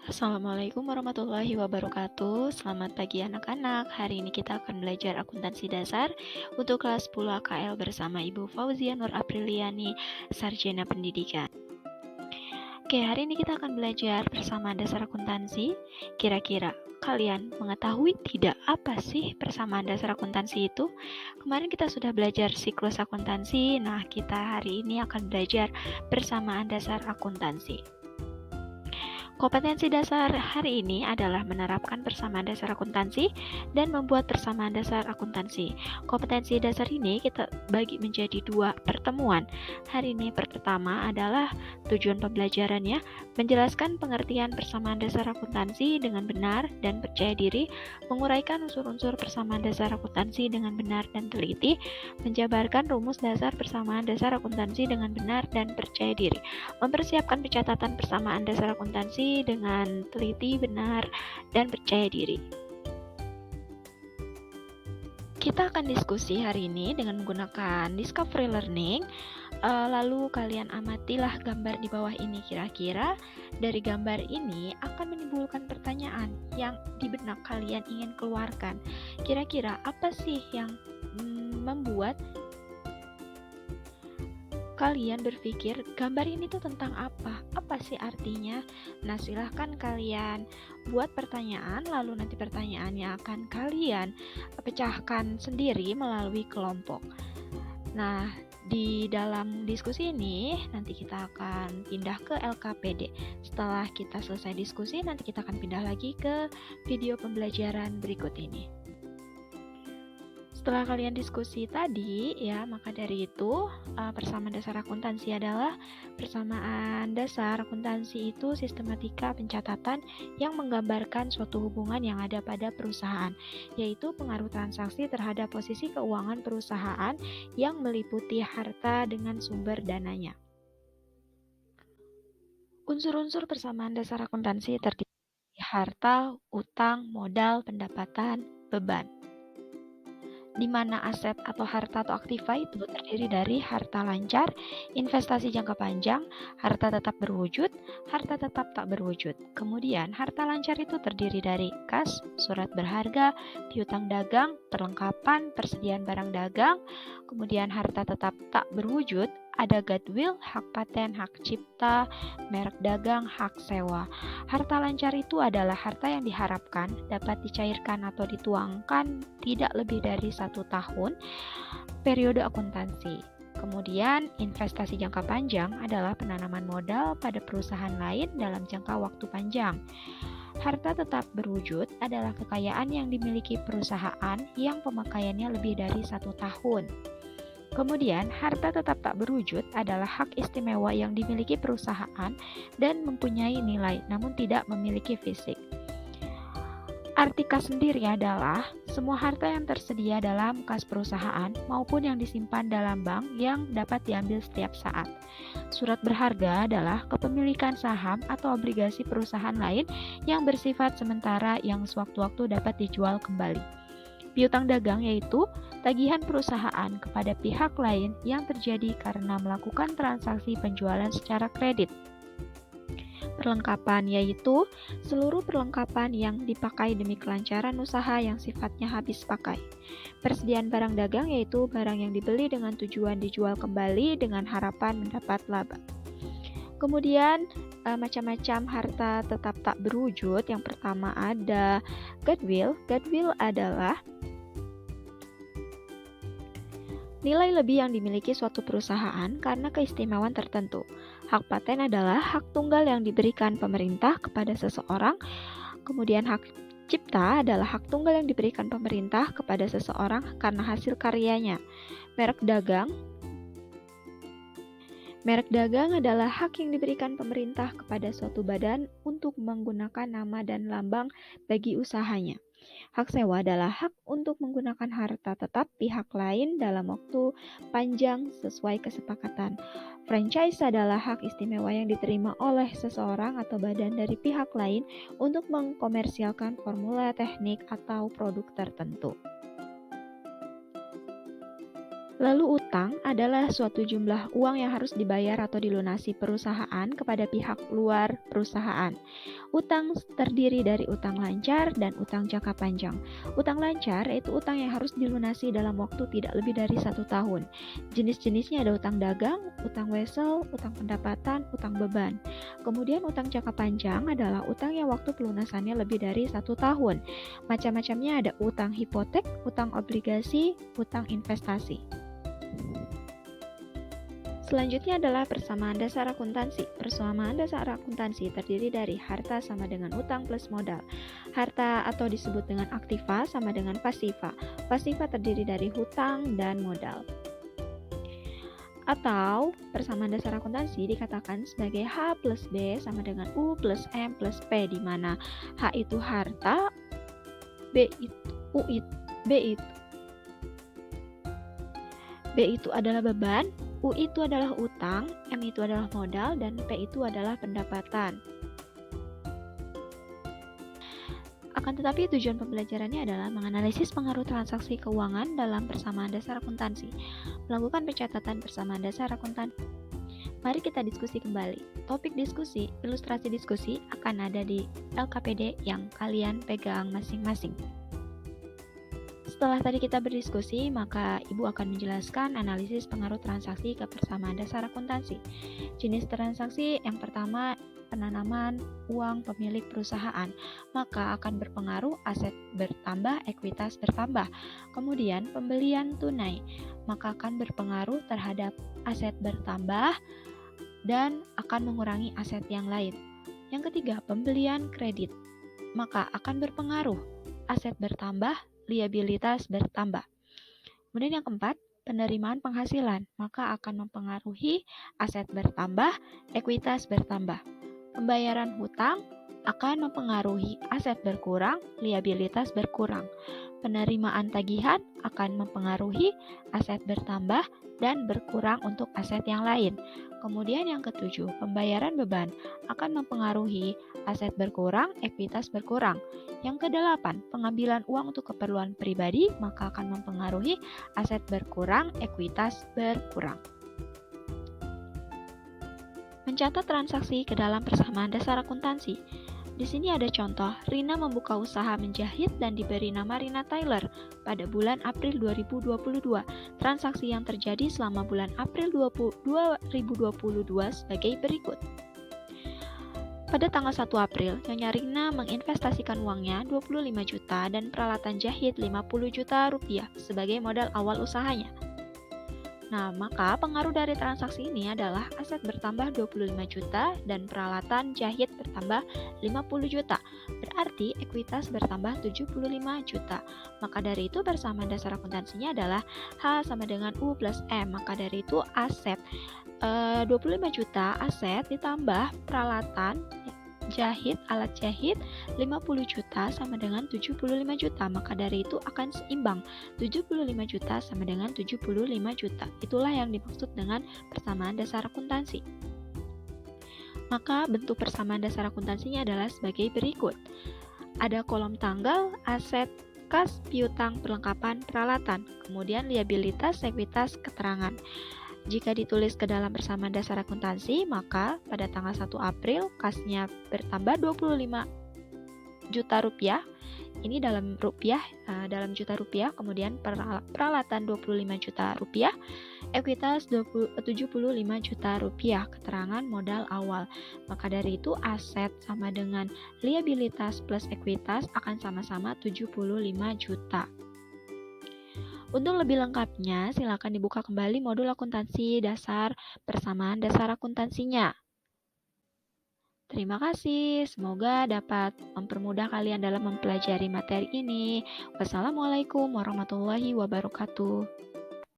Assalamualaikum warahmatullahi wabarakatuh. Selamat pagi anak-anak. Hari ini kita akan belajar akuntansi dasar untuk kelas 10 AKL bersama Ibu Fauzia Nur Apriliani, Sarjana Pendidikan. Oke, hari ini kita akan belajar persamaan dasar akuntansi. Kira-kira kalian mengetahui tidak apa sih persamaan dasar akuntansi itu? Kemarin kita sudah belajar siklus akuntansi. Nah, kita hari ini akan belajar persamaan dasar akuntansi. Kompetensi dasar hari ini adalah menerapkan persamaan dasar akuntansi dan membuat persamaan dasar akuntansi. Kompetensi dasar ini kita bagi menjadi 2 pertemuan. Hari ini pertama adalah tujuan pembelajarannya, menjelaskan pengertian persamaan dasar akuntansi dengan benar dan percaya diri, menguraikan unsur-unsur persamaan dasar akuntansi dengan benar dan teliti, menjabarkan rumus dasar persamaan dasar akuntansi dengan benar dan percaya diri, mempersiapkan pencatatan persamaan dasar akuntansi dengan teliti, benar, dan percaya diri. Kita akan diskusi hari ini dengan menggunakan Discovery Learning. Lalu kalian amatilah gambar di bawah ini. Kira-kira dari gambar ini akan menimbulkan pertanyaan yang di benak kalian ingin keluarkan. Kira-kira apa sih yang membuat kalian berpikir gambar ini tuh tentang apa? Apa sih artinya? Nah, silahkan kalian buat pertanyaan, lalu nanti pertanyaannya akan kalian pecahkan sendiri melalui kelompok. Nah, di dalam diskusi ini nanti kita akan pindah ke LKPD. Setelah kita selesai diskusi, nanti kita akan pindah lagi ke video pembelajaran berikut ini. Setelah kalian diskusi tadi, ya, maka dari itu persamaan dasar akuntansi adalah persamaan dasar akuntansi itu sistematika pencatatan yang menggambarkan suatu hubungan yang ada pada perusahaan, yaitu pengaruh transaksi terhadap posisi keuangan perusahaan yang meliputi harta dengan sumber dananya. Unsur-unsur persamaan dasar akuntansi terdiri dari harta, utang, modal, pendapatan, beban, di mana aset atau harta atau aktiva itu terdiri dari harta lancar, investasi jangka panjang, harta tetap berwujud, harta tetap tak berwujud. Kemudian harta lancar itu terdiri dari kas, surat berharga, piutang dagang, perlengkapan, persediaan barang dagang. Kemudian harta tetap tak berwujud, ada goodwill, hak paten, hak cipta, merek dagang, hak sewa. Harta lancar itu adalah harta yang diharapkan dapat dicairkan atau dituangkan tidak lebih dari 1 tahun periode akuntansi. Kemudian, investasi jangka panjang adalah penanaman modal pada perusahaan lain dalam jangka waktu panjang. Harta tetap berwujud adalah kekayaan yang dimiliki perusahaan yang pemakaiannya lebih dari 1 tahun. Kemudian, harta tetap tak berwujud adalah hak istimewa yang dimiliki perusahaan dan mempunyai nilai, namun tidak memiliki fisik. Arti kas sendiri adalah semua harta yang tersedia dalam kas perusahaan maupun yang disimpan dalam bank yang dapat diambil setiap saat. Surat berharga adalah kepemilikan saham atau obligasi perusahaan lain yang bersifat sementara yang sewaktu-waktu dapat dijual kembali. Piutang dagang yaitu tagihan perusahaan kepada pihak lain yang terjadi karena melakukan transaksi penjualan secara kredit. Perlengkapan yaitu seluruh perlengkapan yang dipakai demi kelancaran usaha yang sifatnya habis pakai. Persediaan barang dagang yaitu barang yang dibeli dengan tujuan dijual kembali dengan harapan mendapat laba. Kemudian macam-macam harta tetap tak berwujud. Yang pertama ada goodwill. Goodwill adalah nilai lebih yang dimiliki suatu perusahaan karena keistimewaan tertentu. Hak paten adalah hak tunggal yang diberikan pemerintah kepada seseorang. Kemudian hak cipta adalah hak tunggal yang diberikan pemerintah kepada seseorang karena hasil karyanya. Merek dagang adalah hak yang diberikan pemerintah kepada suatu badan untuk menggunakan nama dan lambang bagi usahanya. Hak sewa adalah hak untuk menggunakan harta tetap pihak lain dalam waktu panjang sesuai kesepakatan. Franchise adalah hak istimewa yang diterima oleh seseorang atau badan dari pihak lain untuk mengkomersialkan formula, teknik, atau produk tertentu. Lalu utang adalah suatu jumlah uang yang harus dibayar atau dilunasi perusahaan kepada pihak luar perusahaan. Utang terdiri dari utang lancar dan utang jangka panjang. Utang lancar yaitu utang yang harus dilunasi dalam waktu tidak lebih dari 1 tahun. Jenis-jenisnya ada utang dagang, utang wesel, utang pendapatan, utang beban. Kemudian utang jangka panjang adalah utang yang waktu pelunasannya lebih dari 1 tahun. Macam-macamnya ada utang hipotek, utang obligasi, utang investasi. Selanjutnya adalah persamaan dasar akuntansi. Persamaan dasar akuntansi terdiri dari harta sama dengan utang plus modal. Harta atau disebut dengan aktiva sama dengan pasiva. Pasiva terdiri dari hutang dan modal. Atau persamaan dasar akuntansi dikatakan sebagai H plus B sama dengan U plus M plus P, di mana H itu harta, B itu adalah beban, U itu adalah utang, M itu adalah modal, dan P itu adalah pendapatan. Akan tetapi tujuan pembelajarannya adalah menganalisis pengaruh transaksi keuangan dalam persamaan dasar akuntansi, melakukan pencatatan persamaan dasar akuntansi. Mari kita diskusi kembali. Topik diskusi, ilustrasi diskusi akan ada di LKPD yang kalian pegang masing-masing. Setelah tadi kita berdiskusi, maka Ibu akan menjelaskan analisis pengaruh transaksi ke persamaan dasar akuntansi. Jenis transaksi yang pertama, penanaman uang pemilik perusahaan, maka akan berpengaruh aset bertambah, ekuitas bertambah. Kemudian pembelian tunai, maka akan berpengaruh terhadap aset bertambah dan akan mengurangi aset yang lain. Yang ketiga, pembelian kredit, maka akan berpengaruh aset bertambah, liabilitas bertambah. Kemudian yang keempat, penerimaan penghasilan, maka akan mempengaruhi aset bertambah, ekuitas bertambah. Pembayaran hutang akan mempengaruhi aset berkurang, liabilitas berkurang. Penerimaan tagihan akan mempengaruhi aset bertambah dan berkurang untuk aset yang lain. Kemudian yang ketujuh, pembayaran beban akan mempengaruhi aset berkurang, ekuitas berkurang. Yang kedelapan, pengambilan uang untuk keperluan pribadi maka akan mempengaruhi aset berkurang, ekuitas berkurang. Mencatat transaksi ke dalam persamaan dasar akuntansi. Di sini ada contoh, Rina membuka usaha menjahit dan diberi nama Rina Tailor pada bulan April 2022. Transaksi yang terjadi selama bulan April 2022 sebagai berikut. Pada tanggal 1 April, Nyonya Rina menginvestasikan uangnya 25 juta dan peralatan jahit 50 juta rupiah sebagai modal awal usahanya. Nah, maka pengaruh dari transaksi ini adalah aset bertambah 25 juta dan peralatan jahit bertambah 50 juta. Berarti ekuitas bertambah 75 juta. Maka dari itu persamaan dasar akuntansinya adalah H sama dengan U plus M. Maka dari itu aset 25 juta aset ditambah peralatan jahit, alat jahit 50 juta sama dengan 75 juta. Maka dari itu akan seimbang. 75 juta sama dengan 75 juta. Itulah yang dimaksud dengan persamaan dasar akuntansi. Maka bentuk persamaan dasar akuntansinya adalah sebagai berikut. Ada kolom tanggal, aset, kas, piutang, perlengkapan, peralatan. Kemudian liabilitas, ekuitas, keterangan. Jika ditulis ke dalam persamaan dasar akuntansi, maka pada tanggal 1 April kasnya bertambah 25 juta rupiah. Ini dalam rupiah, dalam juta rupiah. Kemudian peralatan 25 juta rupiah, ekuitas 75 juta rupiah, keterangan modal awal. Maka dari itu aset sama dengan liabilitas plus ekuitas akan sama-sama 75 juta. Untuk lebih lengkapnya, silakan dibuka kembali modul akuntansi dasar persamaan dasar akuntansinya. Terima kasih, semoga dapat mempermudah kalian dalam mempelajari materi ini. Wassalamualaikum warahmatullahi wabarakatuh.